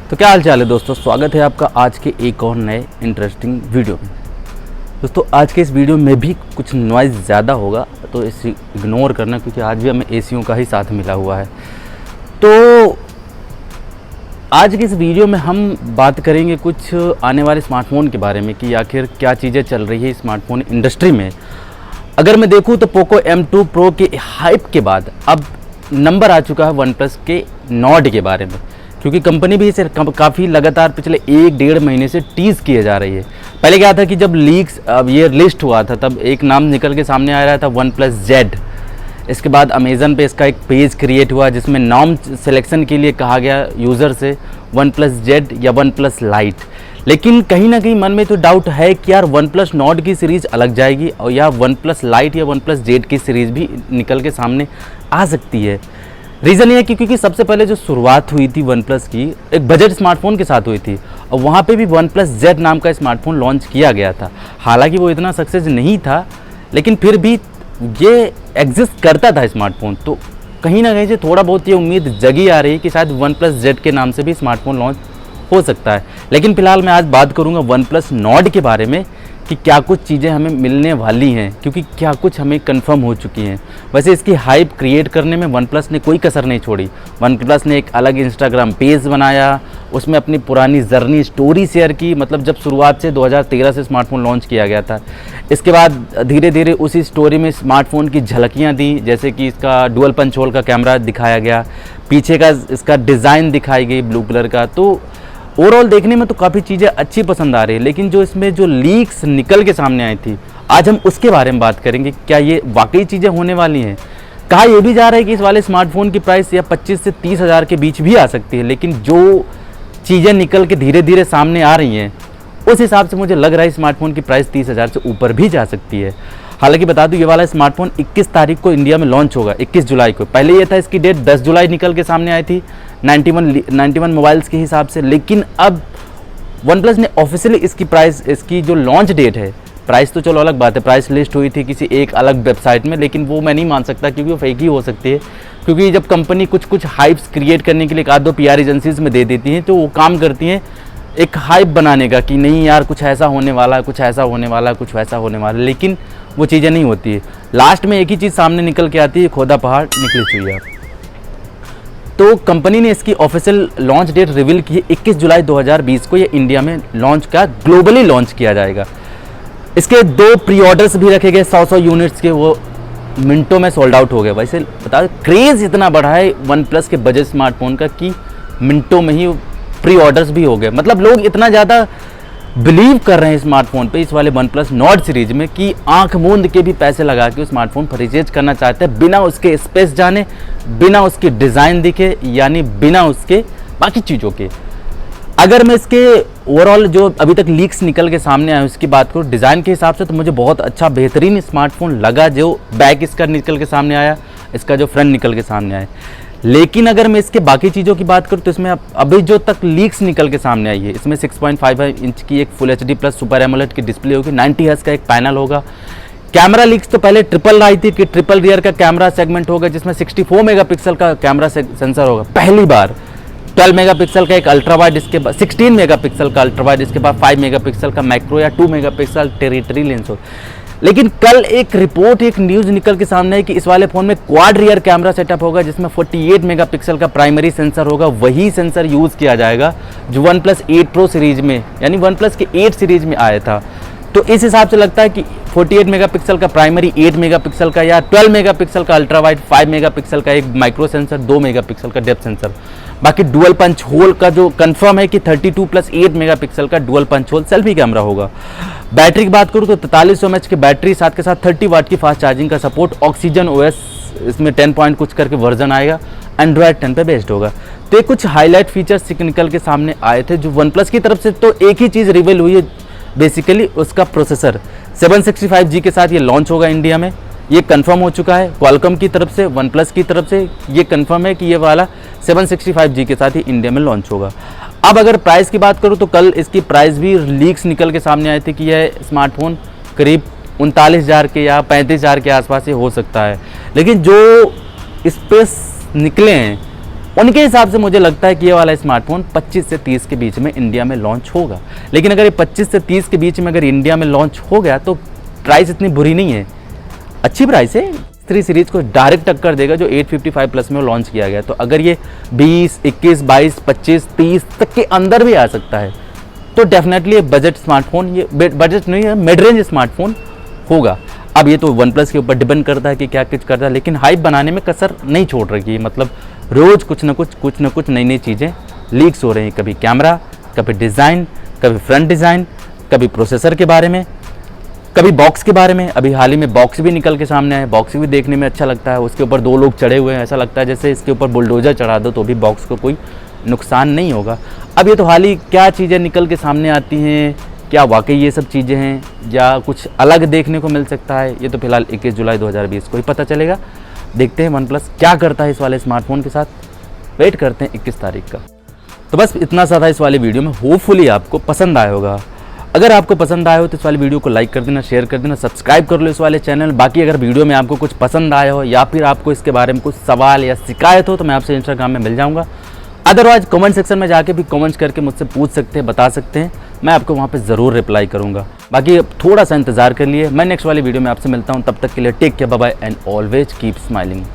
तो क्या हाल चाल है दोस्तों, स्वागत है आपका आज के एक और नए इंटरेस्टिंग वीडियो में। दोस्तों आज के इस वीडियो में भी कुछ नॉइज़ ज़्यादा होगा तो इसे इग्नोर करना, क्योंकि आज भी हमें एसीओं का ही साथ मिला हुआ है। तो आज के इस वीडियो में हम बात करेंगे कुछ आने वाले स्मार्टफोन के बारे में कि आखिर क्या चीज़ें चल रही है स्मार्टफोन इंडस्ट्री में। अगर मैं देखूँ तो पोको M2 Pro के हाइप के बाद अब नंबर आ चुका है वन प्लस के नॉट के बारे में, क्योंकि कंपनी भी इसे काफ़ी लगातार पिछले 1-1.5 महीने से टीज़ किए जा रही है। पहले क्या था कि जब लीक्स अब ये लिस्ट हुआ था तब एक नाम निकल के सामने आ रहा था वन प्लस जेड। इसके बाद अमेज़न पे इसका एक पेज क्रिएट हुआ जिसमें नाम सिलेक्शन के लिए कहा गया यूज़र से वन प्लस जेड या वन प्लस लाइट। लेकिन कहीं ना कहीं मन में तो डाउट है कि यार वन प्लस नॉट की सीरीज़ अलग जाएगी और या वन प्लस लाइट या वन प्लस जेड की सीरीज़ भी निकल के सामने आ सकती है। रीज़न ये है कि क्योंकि सबसे पहले जो शुरुआत हुई थी वन प्लस की एक बजट स्मार्टफोन के साथ हुई थी और वहाँ पे भी वन प्लस जेड नाम का स्मार्टफोन लॉन्च किया गया था। हालांकि वो इतना सक्सेस नहीं था, लेकिन फिर भी ये एग्जिस्ट करता था स्मार्टफोन। तो कहीं ना कहीं से थोड़ा बहुत ये उम्मीद जगी आ रही है कि शायद वन प्लस जेड के नाम से भी स्मार्टफोन लॉन्च हो सकता है। लेकिन फिलहाल मैं आज बात करूँगा वन प्लस नॉट के बारे में कि क्या कुछ चीज़ें हमें मिलने वाली हैं, क्योंकि क्या कुछ हमें कंफर्म हो चुकी हैं। वैसे इसकी हाइप क्रिएट करने में वन प्लस ने कोई कसर नहीं छोड़ी। वन प्लस ने एक अलग इंस्टाग्राम पेज बनाया, उसमें अपनी पुरानी जर्नी स्टोरी शेयर की, मतलब जब शुरुआत से 2013 से स्मार्टफोन लॉन्च किया गया था। इसके बाद धीरे धीरे उसी स्टोरी में स्मार्टफोन की झलकियाँ दी, जैसे कि इसका डुअल पंच होल का कैमरा दिखाया गया, पीछे का इसका डिज़ाइन दिखाई गई ब्लू कलर का। तो ओवरऑल देखने में तो काफ़ी चीज़ें अच्छी पसंद आ रही है। लेकिन जो इसमें जो लीक्स निकल के सामने आई थी, आज हम उसके बारे में बात करेंगे। क्या ये वाकई चीज़ें होने वाली हैं? कहा यह भी जा रहा है कि इस वाले स्मार्टफोन की प्राइस या 25 से 30 हज़ार के बीच भी आ सकती है। लेकिन जो चीज़ें निकल के धीरे धीरे सामने आ रही हैं उस हिसाब से मुझे लग रहा है स्मार्टफोन की प्राइस 30 हज़ार से ऊपर भी जा सकती है। हालांकि बता दूं ये वाला स्मार्टफोन 21 तारीख को इंडिया में लॉन्च होगा, 21 जुलाई को। पहले ये था इसकी डेट 10 जुलाई निकल के सामने आई थी 91 मोबाइल्स के हिसाब से। लेकिन अब वन प्लस ने ऑफिशियली इसकी प्राइस, इसकी जो लॉन्च डेट है, प्राइस तो चलो अलग बात है, प्राइस लिस्ट हुई थी किसी एक अलग वेबसाइट में, लेकिन वो मैं नहीं मान सकता क्योंकि वो फेक ही हो सकती है। क्योंकि जब कंपनी कुछ हाइप्स क्रिएट करने के लिए एक आध दो PR एजेंसीज में दे देती हैं तो वो काम करती हैं एक हाइप बनाने का कि नहीं यार कुछ ऐसा होने वाला है, कुछ ऐसा होने वाला है, कुछ वैसा होने वाला है। लेकिन वो चीज़ें नहीं होती है। लास्ट में एक ही चीज़ सामने निकल के आती है, खोदा पहाड़ निकली चुईया। तो कंपनी ने इसकी ऑफिशियल लॉन्च डेट रिवील की है 21 जुलाई 2020 को। ये इंडिया में लॉन्च का ग्लोबली लॉन्च किया जाएगा। इसके 2 प्री ऑर्डर्स भी रखे गए 100 यूनिट्स के, वो मिनटों में सोल्ड आउट हो गए। वैसे बता क्रेज़ इतना बढ़ा है वन प्लस के बजट स्मार्टफोन का कि मिनटों में ही प्री ऑर्डर्स भी हो गए। मतलब लोग इतना ज़्यादा बिलीव कर रहे हैं स्मार्टफोन पे, इस वाले वन प्लस नॉट सीरीज में, कि आंख मूंद के भी पैसे लगा के स्मार्टफोन परचेज करना चाहते हैं बिना उसके स्पेस जाने, बिना उसके डिज़ाइन दिखे, यानी बिना उसके बाकी चीज़ों के। अगर मैं इसके ओवरऑल जो अभी तक लीक्स निकल के सामने आए उसकी बात करूँ डिज़ाइन के हिसाब से, तो मुझे बहुत अच्छा बेहतरीन स्मार्टफोन लगा। जो बैक इसका निकल के सामने आया, इसका जो फ्रंट निकल के सामने आया। लेकिन अगर मैं इसके बाकी चीज़ों की बात करूँ तो इसमें अभी जो तक लीक्स निकल के सामने आई है, इसमें 6.55 इंच की एक full HD plus super AMOLED की डिस्प्ले होगी, 90 हर्ट्ज का एक पैनल होगा। कैमरा लीक्स तो पहले ट्रिपल आई थी कि ट्रिपल रियर का कैमरा सेगमेंट होगा जिसमें 64 मेगापिक्सल का कैमरा सेंसर होगा पहली बार। 12 मेगापिक्सल का एक अल्ट्रा वाइड, इसके बाद 16 मेगापिक्सल का अल्ट्रा वाइड, इसके बाद 5 मेगापिक्सल का मैक्रो या 2 मेगापिक्सल टेरिटरी लेंस हो। लेकिन कल एक रिपोर्ट, एक न्यूज़ निकल के सामने है कि इस वाले फ़ोन में क्वाड रियर कैमरा सेटअप होगा जिसमें 48 मेगापिक्सल का प्राइमरी सेंसर होगा। वही सेंसर यूज़ किया जाएगा जो वन प्लस 8 प्रो सीरीज़ में, यानी वन प्लस के 8 सीरीज़ में आया था। तो इस हिसाब से लगता है कि 48 मेगापिक्सल का प्राइमरी, 8 मेगापिक्सल का या 12 मेगापिक्सल का अल्ट्रा वाइड, 5 मेगापिक्सल का एक माइक्रो सेंसर, 2 मेगापिक्सल का डेप्थ सेंसर। बाकी डुअल पंच होल का जो कंफर्म है कि 32 + 8 मेगापिक्सल का dual punch hole selfie camera होगा। बैटरी की बात करूँ तो 4300 mAh की बैटरी, साथ के साथ 30 वाट की फास्ट चार्जिंग का सपोर्ट। ऑक्सीजन OS इसमें 10 पॉइंट कुछ करके वर्जन आएगा, एंड्रॉयड 10 पे बेस्ड होगा। तो ये कुछ हाईलाइट फीचर्स निकल के सामने आए थे जो वन प्लस की तरफ से। तो एक ही चीज़ रिवील हुई है बेसिकली, उसका प्रोसेसर 765G के साथ ये लॉन्च होगा इंडिया में। ये कंफर्म हो चुका है क्वालकॉम की तरफ से, वन प्लस की तरफ से ये कंफर्म है कि ये वाला 765G के साथ ही इंडिया में लॉन्च होगा। अब अगर प्राइस की बात करूँ तो कल इसकी प्राइस भी लीक्स निकल के सामने आए थे कि यह स्मार्टफोन करीब 39,000 के या 35,000 के आसपास ही हो सकता है। लेकिन जो स्पेस निकले हैं उनके हिसाब से मुझे लगता है कि ये वाला स्मार्टफोन 25 से 30 के बीच में इंडिया में लॉन्च होगा। लेकिन अगर ये 25 से 30 के बीच में अगर इंडिया में लॉन्च हो गया तो प्राइस इतनी बुरी नहीं है, अच्छी प्राइस है। 3 सीरीज़ को डायरेक्ट टक्कर देगा जो 855 प्लस में लॉन्च किया गया। तो अगर ये 20, 21, 22, 25, 30 तक के अंदर भी आ सकता है तो डेफिनेटली ये बजट स्मार्टफोन, ये बजट नहीं है, मिड रेंज स्मार्टफोन होगा। अब ये तो वन प्लस के ऊपर डिपेंड करता है कि क्या कुछ करता है, लेकिन हाइप बनाने में कसर नहीं छोड़ रही है। मतलब रोज़ कुछ ना कुछ नई नई चीज़ें लीक्स हो रही हैं, कभी कैमरा, कभी डिज़ाइन, कभी फ्रंट डिज़ाइन, कभी प्रोसेसर के बारे में, कभी बॉक्स के बारे में। अभी हाल ही में बॉक्स भी निकल के सामने आया, बॉक्स भी देखने में अच्छा लगता है। उसके ऊपर 2 लोग चढ़े हुए हैं, ऐसा लगता है जैसे इसके ऊपर बुलडोज़र चढ़ा दो तो भी बॉक्स को कोई नुकसान नहीं होगा। अब ये तो हाल ही क्या चीज़ें निकल के सामने आती हैं, क्या वाकई ये सब चीज़ें हैं या कुछ अलग देखने को मिल सकता है, ये तो फिलहाल 21 जुलाई 2020 को ही पता चलेगा। देखते हैं वन प्लस क्या करता है इस वाले स्मार्टफोन के साथ, वेट करते हैं 21 तारीख का। तो बस इतना सा था इस वाले वीडियो में, होपफुली आपको पसंद आया होगा। अगर आपको पसंद आया हो तो इस वाले वीडियो को लाइक कर देना, शेयर कर देना, सब्सक्राइब कर लो इस वाले चैनल। बाकी अगर वीडियो में आपको कुछ पसंद आया हो या फिर आपको इसके बारे में कुछ सवाल या शिकायत हो तो मैं आपसे इंस्टाग्राम में मिल जाऊंगा। अदरवाइज कमेंट सेक्शन में जाके भी कमेंट्स करके मुझसे पूछ सकते हैं, बता सकते हैं, मैं आपको वहाँ पे ज़रूर रिप्लाई करूँगा। बाकी अब थोड़ा सा इंतजार कर लिए, मैं नेक्स्ट वाली वीडियो में आपसे मिलता हूँ। तब तक के लिए take care, bye bye and always keep smiling.